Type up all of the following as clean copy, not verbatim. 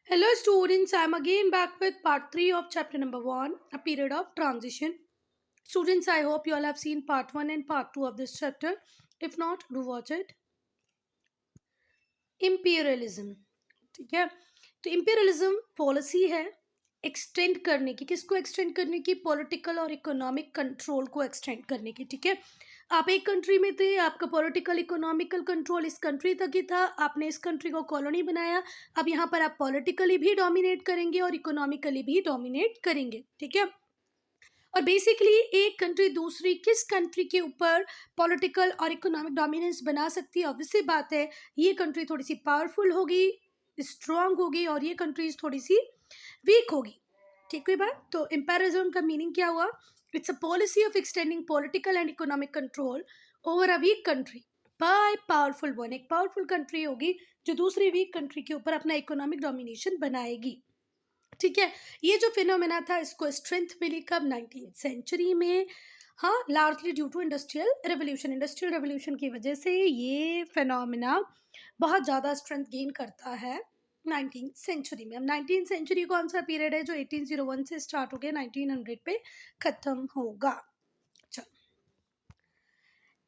Hello, students. I'm again back with part 3 of chapter number 1, a period of transition. Students, I hope you all have seen part 1 and part 2 of this chapter. If not, do watch it. Imperialism. ठीक है, तो imperialism policy है extend करने की. किसको extend करने की? Political और इकोनॉमिक कंट्रोल को एक्सटेंड करने की. ठीक है, आप एक कंट्री में थे, आपका पॉलिटिकल इकोनॉमिकल कंट्रोल इस कंट्री तक ही था, आपने इस कंट्री को कॉलोनी बनाया. अब यहाँ पर आप पॉलिटिकली भी डोमिनेट करेंगे और इकोनॉमिकली भी डोमिनेट करेंगे. ठीक है, और बेसिकली एक कंट्री दूसरी किस कंट्री के ऊपर पॉलिटिकल और इकोनॉमिक डोमिनेंस बना सकती है? ऑब्वियसली बात है, ये कंट्री थोड़ी सी पावरफुल होगी, स्ट्रांग होगी, और ये कंट्रीज थोड़ी सी वीक होगी. ठीक हुई बात. तो इम्पेरिज्म का मीनिंग क्या हुआ? It's a policy of extending political and economic control over a weak country by powerful one. एक पावरफुल कंट्री होगी जो दूसरी वीक कंट्री के ऊपर अपना इकोनॉमिक डोमिनेशन बनाएगी. ठीक है, ये जो फिनोमेना था इसको स्ट्रेंथ मिली कब? 19th सेंचुरी में. हाँ, largely due to industrial revolution. Industrial revolution की वजह से ये फिनोमेना बहुत ज़्यादा स्ट्रेंथ गेन करता है 19th सेंचुरी में. अब 19th सेंचुरी कौन सा पीरियड है? जो 1801 से स्टार्ट हो गया 1900 पे ख़त्म होगा. चलो,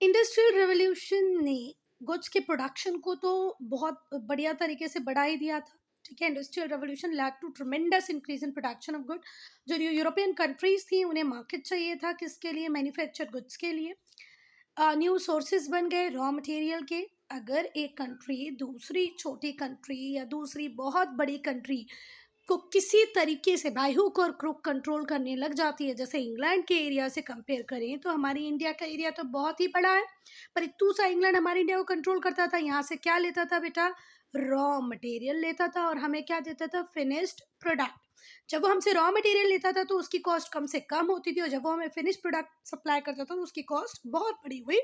इंडस्ट्रियल रेवोल्यूशन ने गुड्स के प्रोडक्शन को तो बहुत बढ़िया तरीके से बढ़ा ही दिया था. ठीक है, industrial revolution led to tremendous increase in production of good. जो यूरोपियन कंट्रीज थी उन्हें मार्केट चाहिए था. किसके लिए? मैन्युफैक्चर गुड्स के लिए. न्यू सोर्सेज बन गए रॉ मटेरियल के. अगर एक कंट्री दूसरी छोटी कंट्री या दूसरी बहुत बड़ी कंट्री को किसी तरीके से बाय हुक और क्रुक कंट्रोल करने लग जाती है, जैसे इंग्लैंड के एरिया से कंपेयर करें तो हमारी इंडिया का एरिया तो बहुत ही बड़ा है, पर इतू सा इंग्लैंड हमारी इंडिया को कंट्रोल करता था. यहाँ से क्या लेता था बेटा? रॉ मटेरियल लेता था और हमें क्या देता था? Finished product. जब वो हमसे रॉ मटेरियल लेता था तो उसकी कॉस्ट कम से कम होती थी, और जब वो हमें फिनिश्ड प्रोडक्ट सप्लाई करता था तो उसकी कॉस्ट बहुत बड़ी हुई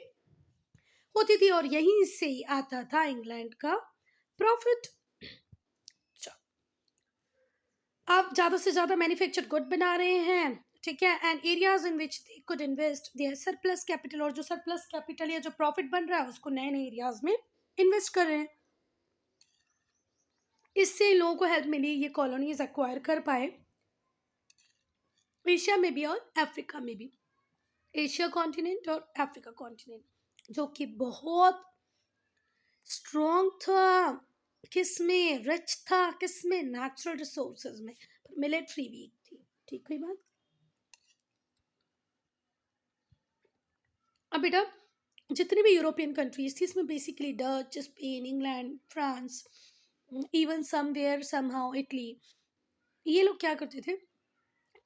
होती थी, और यहीं से ही आता था इंग्लैंड का प्रॉफिट. अब ज़्यादा से ज़्यादा मैन्युफैक्चर गुड बना रहे हैं. ठीक है, and areas in which they could invest their surplus capital, और जो सरप्लस कैपिटल या जो प्रॉफिट बन रहा है उसको नए नए एरियाज में इन्वेस्ट कर रहे हैं. इससे लोगों को हेल्प मिली, ये कॉलोनीज एक्वायर कर पाए एशिया में भी और अफ्रीका में भी. एशिया कॉन्टिनेंट और अफ्रीका कॉन्टिनेंट जो कि बहुत स्ट्रॉन्ग था. किसमें? रिच था. किसमें? नेचुरल रिसोर्सेज में. मिलिट्री वीक थी. ठीक हुई बात. अब बेटा जितनी भी यूरोपियन कंट्रीज थी इसमें basically Dutch, Spain, England, France, even somewhere somehow Italy, ये लोग क्या करते थे?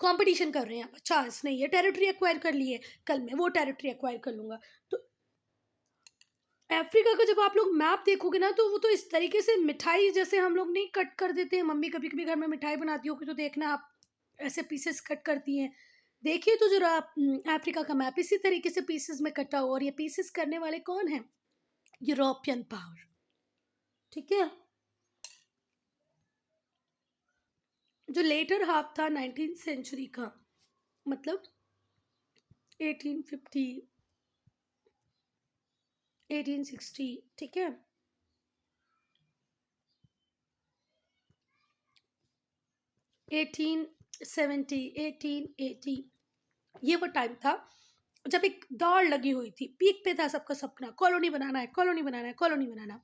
कंपटीशन कर रहे हैं. अच्छा, इसने ये टेरिटरी एक्वायर कर ली है, कल मैं वो टेरिटरी एक्वायर कर लूंगा. तो अफ्रीका का जब आप लोग मैप देखोगे ना तो वो तो इस तरीके से मिठाई जैसे हम लोग नहीं कट कर देते हैं. मम्मी कभी कभी घर में मिठाई बनाती होगी तो देखना आप ऐसे पीसेस कट करती हैं. देखिए तो जरा आप अफ्रीका का मैप इसी तरीके से पीसेस में कटा हुआ, और ये पीसेस करने वाले कौन हैं? European power. ठीक है, जो लेटर हाफ था 19th सेंचुरी का, मतलब 1850 1860. ठीक है, 1870 1880, ये वो टाइम था जब एक दौड़ लगी हुई थी. पीक पे था सबका सपना, कॉलोनी बनाना है, कॉलोनी बनाना है, कॉलोनी बनाना.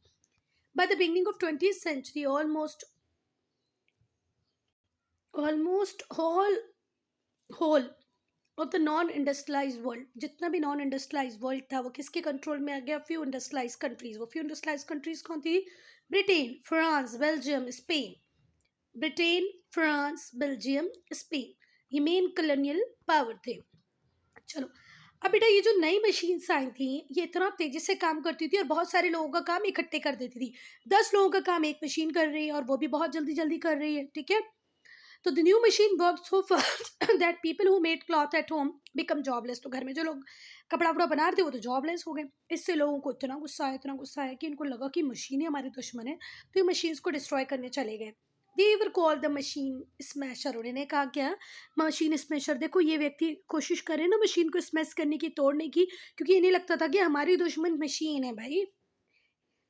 By the beginning of 20th century almost whole of the non industrialise world, जितना भी नॉन इंडस्ट्रियलाइज वर्ल्ड था वो किसके कंट्रोल में आ गया? Few industrialise countries. वो फ्यू इंडस्ट्रियलाइज कंट्रीज कौन थी? Britain, France, Belgium, Spain. Britain, France, Belgium, Spain, ये मेन कॉलोनियल पावर थे. चलो, अब बेटा ये जो नई मशीन्स आई थी ये इतना तेजी से काम करती थी और बहुत सारे लोगों का काम इकट्ठे कर देती थी. 10 लोगों का काम एक मशीन कर रही है और वो भी बहुत जल्दी जल्दी कर रही है. ठीक है, तो the new machine work so fast that people who made cloth at home become jobless. तो घर में जो लोग कपड़ा वपड़ा बना रहे थे वो तो जॉबलेस हो गए. इससे लोगों को इतना गुस्सा आया कि इनको लगा कि मशीनें हमारे दुश्मन है, तो ये मशीन्स को डिस्ट्रॉय करने चले गए. दे वर कॉल द मशीन स्मैशर. उन्होंने कहा क्या? Machine smasher. देखो ये व्यक्ति कोशिश करे ना मशीन को स्मैश करने की, तोड़ने की, क्योंकि इन्हें लगता था कि हमारी दुश्मन मशीन है भाई.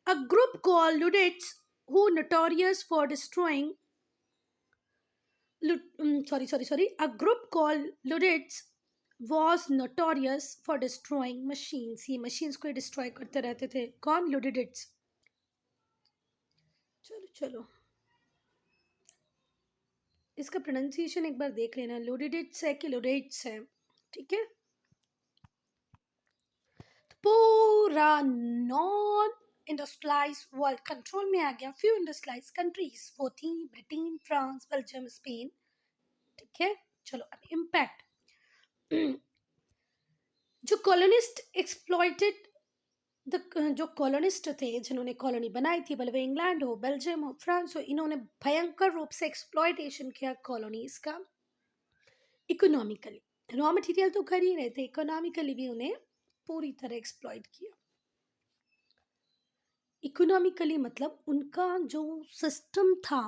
A group call luddites who notorious for destroying sorry, a group called Luddites was notorious for destroying machines. ये machines को डिस्ट्रॉय करते रहते थे. कौन? Luddites. चलो चलो, इसका प्रोनाउंसिएशन एक बार देख लेना. Luddites है कि Luddites है, ठीक है. पूरा नॉन इंडस्ट्रियलाइज वर्ल्ड कंट्रोल में आ गया. फ्यू इंडस्ट्रियलाइज कंट्रीज वो थी ब्रिटेन, फ्रांस, बेल्जियम, स्पेन, ठीक है. चलो अब इम्पैक्ट. जो कॉलोनिस्ट एक्सप्लॉइटेड जो कॉलोनिस्ट थे, जिन्होंने कॉलोनी बनाई थी, भले वो इंग्लैंड हो, बेल्जियम हो, फ्रांस हो, इन्होंने भयंकर रूप से एक्सप्लॉइटेशन किया कॉलोनीज का. इकोनॉमिकली, रॉ मटेरियल तो कर ही रहे थे, इकोनॉमिकली भी उन्हें पूरी तरह एक्सप्लॉइट किया. इकोनॉमिकली मतलब उनका जो सिस्टम था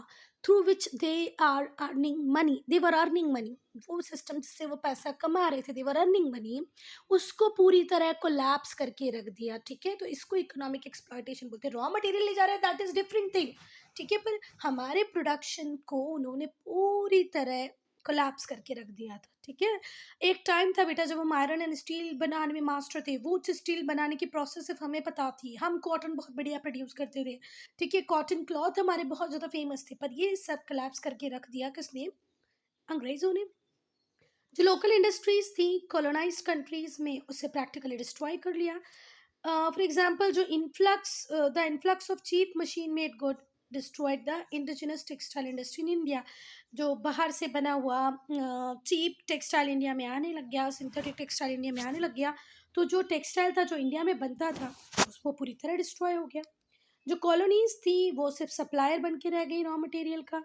through which they are earning money, they were earning money, वो सिस्टम जिससे वो पैसा कमा रहे थे, दे वर अर्निंग मनी, उसको पूरी तरह कोलैप्स करके रख दिया, ठीक है. तो इसको इकोनॉमिक एक्सप्लॉइटेशन बोलते हैं. रॉ मटेरियल ले जा रहे हैं, दैट इज डिफरेंट थिंग, ठीक है. पर हमारे प्रोडक्शन को उन्होंने पूरी तरह कोलैप्स करके रख दिया था, ठीक है. एक टाइम था बेटा जब हम आयरन एंड स्टील बनाने में मास्टर थे. वो स्टील बनाने की प्रोसेस सिर्फ हमें पता थी. हम कॉटन बहुत बढ़िया प्रोड्यूस करते थे, ठीक है. कॉटन क्लॉथ हमारे बहुत ज़्यादा फेमस थे. पर ये सब कोलैप्स करके रख दिया किसने? अंग्रेज़ों ने. जो लोकल इंडस्ट्रीज थी कॉलोनाइज्ड कंट्रीज में, उसे प्रैक्टिकली डिस्ट्रॉय कर लिया. फॉर एग्जांपल जो the influx of cheap machine made good destroyed the indigenous textile industry in India. जो बाहर से बना हुआ चीप टेक्सटाइल इंडिया में आने लग गया, सिंथेटिक टेक्सटाइल इंडिया में आने लग गया, तो जो टेक्सटाइल था जो इंडिया में बनता था वो पूरी तरह डिस्ट्रॉय हो गया. जो कॉलोनीज थी वो सिर्फ सप्लायर बन के रह गई रॉ मटेरियल का.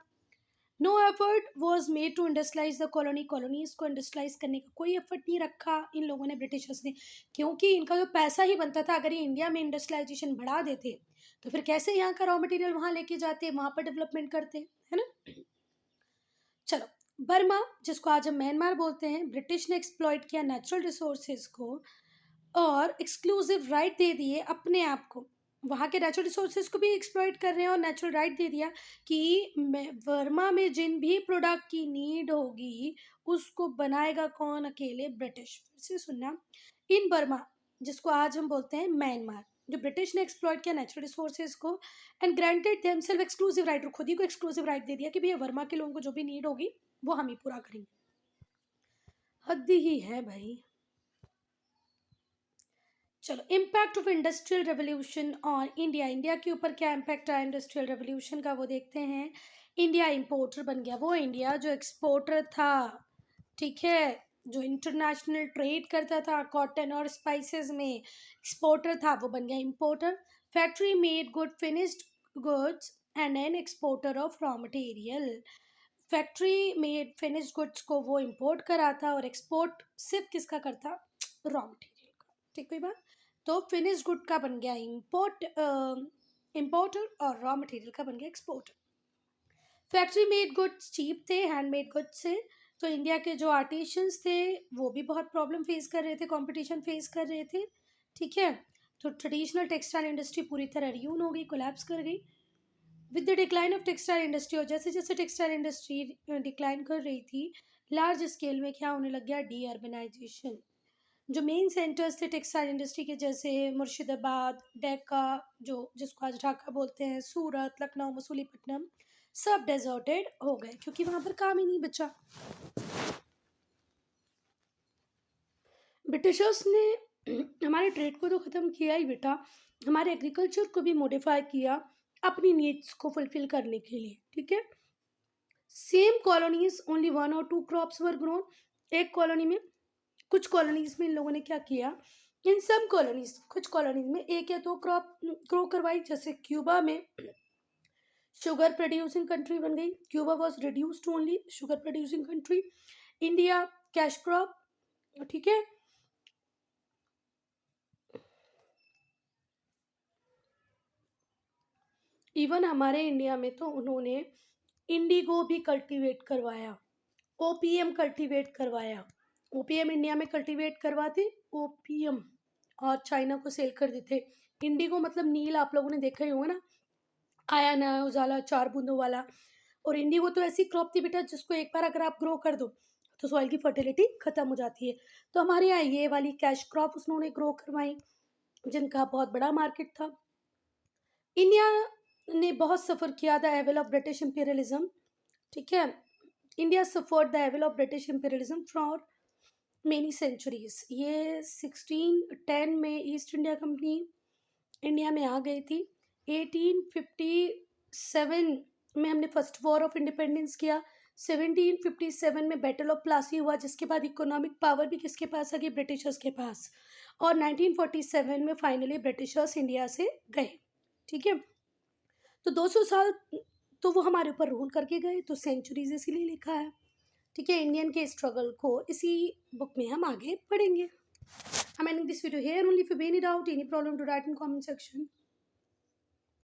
No effort was made to industrialise the colony. Colonies को इंडस्ट्रियलाइज करने का कोई एफर्ट नहीं रखा इन लोगों ने, ब्रिटिशर्स ने, क्योंकि इनका जो पैसा ही बनता था. अगर ये इंडिया में इंडस्ट्रियलाइजेशन बढ़ा देते तो फिर कैसे यहाँ का रॉ मटेरियल वहाँ लेके जाते, वहाँ पर डेवलपमेंट करते, है ना. चलो, बर्मा जिसको आज हम म्यांमार बोलते हैं, ब्रिटिश ने एक्सप्लॉइट किया नेचुरल रिसोर्सेज को और एक्सक्लूसिव राइट दे दिए अपने आप को. वहाँ के नेचुरल रिसोर्सेज को भी एक्सप्लॉइट कर रहे हैं और नेचुरल राइट दे दिया कि वर्मा में जिन भी प्रोडक्ट की नीड होगी उसको बनाएगा कौन? अकेले ब्रिटिश. फिर से सुनना. इन बर्मा जिसको आज हम बोलते हैं म्यांमार, जो ब्रिटिश ने एक्सप्लॉइट किया नेचुरल रिसोर्सेज को and granted themselves exclusive right, और खुद ही को एक्सक्लूसिव राइट दे दिया कि भैया वर्मा के लोगों को जो भी नीड होगी वो हम ही पूरा करेंगे. हद ही है भाई. चलो, impact of industrial revolution on India. India के ऊपर क्या इम्पैक्ट आया इंडस्ट्रियल रेवोल्यूशन का वो देखते हैं. इंडिया इंपोर्टर बन गया. वो इंडिया जो एक्सपोर्टर था, ठीक है, जो इंटरनेशनल ट्रेड करता था कॉटन और स्पाइसेस में, एक्सपोर्टर था, वो बन गया importer. Factory made good finished goods and an exporter of raw material. Factory made finished goods को वो इंपोर्ट कराता और एक्सपोर्ट सिर्फ किसका करता? रॉ मटेरियल का. ठीक, कोई बात. तो फिनिश गुड का बन गया इंपोर्टर और रॉ मटेरियल का बन गया exporter. Factory made goods cheap थे हैंडमेड गुड्स से. तो इंडिया के जो आर्टिशंस थे वो भी बहुत प्रॉब्लम फेस कर रहे थे, कंपटीशन फेस कर रहे थे, ठीक है. तो ट्रेडिशनल टेक्सटाइल इंडस्ट्री पूरी तरह रियून हो गई, कोलैप्स कर गई. With the decline of textile industry, और जैसे जैसे टेक्सटाइल इंडस्ट्री डिक्लाइन कर रही थी, लार्ज स्केल में क्या होने लग गया? Deurbanisation. जो मेन सेंटर्स थे टेक्सटाइल इंडस्ट्री के, जैसे मुर्शिदाबाद, डेक्का, जो जिसको आज ढाका बोलते हैं, सूरत, लखनऊ, मसूलीपट्टनम, सब डेजर्टेड हो गए क्योंकि वहाँ पर काम ही नहीं बचा. ब्रिटिशर्स ने हमारे ट्रेड को तो ख़त्म किया ही बेटा, हमारे एग्रीकल्चर को भी मॉडिफाई किया अपनी नीड्स को फुलफिल करने के लिए, ठीक है. Same colonies only 1 or 2 crops were grown. एक कॉलोनी में, कुछ कॉलोनीज में इन लोगों ने क्या किया, इन सब कॉलोनीज, कुछ कॉलोनीज में एक या दो क्रॉप ग्रो करवाई. जैसे क्यूबा में शुगर प्रोड्यूसिंग कंट्री बन गई. Cuba was reduce to only sugar producing country. India cash crop, ठीक है. इवन हमारे इंडिया में तो उन्होंने इंडिगो भी कल्टीवेट करवाया, ओपीएम कल्टीवेट करवाया. ओपीएम इंडिया में कल्टीवेट करवाते ओपीएम और चाइना को सेल कर देते. इंडिगो मतलब नील, आप लोगों ने देखा ही होगा ना, आया ना उजाला 4 बूंदों वाला, और इंडिगो तो ऐसी क्रॉप थी बेटा जिसको एक बार अगर आप ग्रो कर दो तो सॉइल की फर्टिलिटी खत्म हो जाती है। तो हमारे यहाँ ये वाली कैश क्रॉप उन्होंने ग्रो करवाई, जिनका बहुत बड़ा मार्केट था। इंडिया ने बहुत सफ़र किया the evil of British imperialism, ठीक है। India suffered the evil of British imperialism for many centuries. ये 1610 में ईस्ट इंडिया कंपनी इंडिया में आ गई थी। 1857 में हमने फर्स्ट वॉर ऑफ इंडिपेंडेंस किया। 1757 में बैटल ऑफ प्लासी हुआ, जिसके बाद इकोनॉमिक पावर भी किसके पास आ गई, ब्रिटिशर्स के पास। और 1947 में फाइनली ब्रिटिशर्स इंडिया से गए, ठीक है। तो 200 साल तो वो हमारे ऊपर रूल करके गए, तो सेंचुरीज इसीलिए लिखा है, ठीक है। इंडियन के स्ट्रगल को इसी बुक में हम आगे पढ़ेंगे। I'm ending this video here. Only if you have any doubt, any problem, to write in comment section.